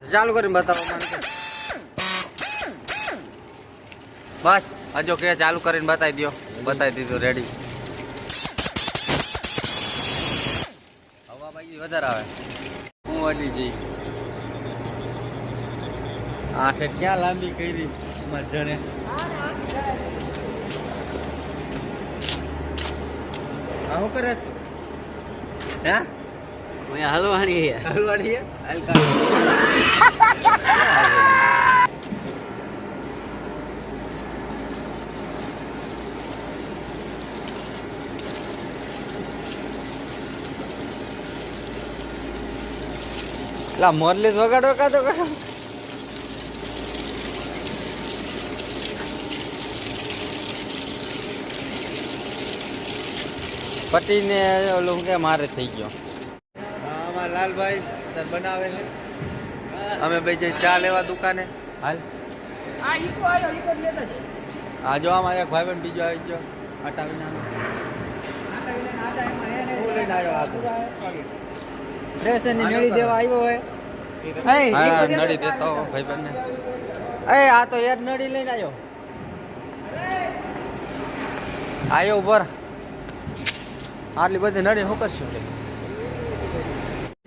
ચાલુ કરીને બતાવો મને બસ હજો કે ચાલુ કરીને બતાવી દો બતાવી દીધું રેડી હવા બાકી વધારે આવે હું વડી જઈ આ છે ક્યાં લાંબી કરી મજણે શું કરે હે હલવાણી હલવાડી લા મોરલી વગાડો કાતો કરો પટીને ઓલું કે મારે થઈ ગયો આમાં લાલભાઈ બનાવે છે અમે ભાઈ જઈ ચા લેવા દુકાને હાલ આ જો અમારે એક ભાઈ બીજો આવી ગયો આટા વિના નળી દેવા આવ્યો હોય નળી દેતો ભાઈ બંને આ તો એક નળી લઈને આવ્યો ઉપર આટલી બધી નળી શું કરશું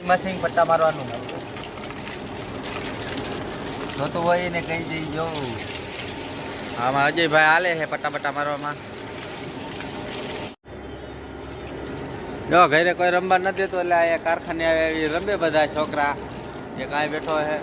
મશીન પટ્ટા મારવાનું જોતું હોય એને કઈ જઈ જો આમાં અજયભાઈ હાલે છે પટ્ટા મારવામાં જો ઘરે કોઈ રમવા નથી દેતો એટલે અહીંયા કારખાને રમે બધા છોકરા એક આ બેઠો છે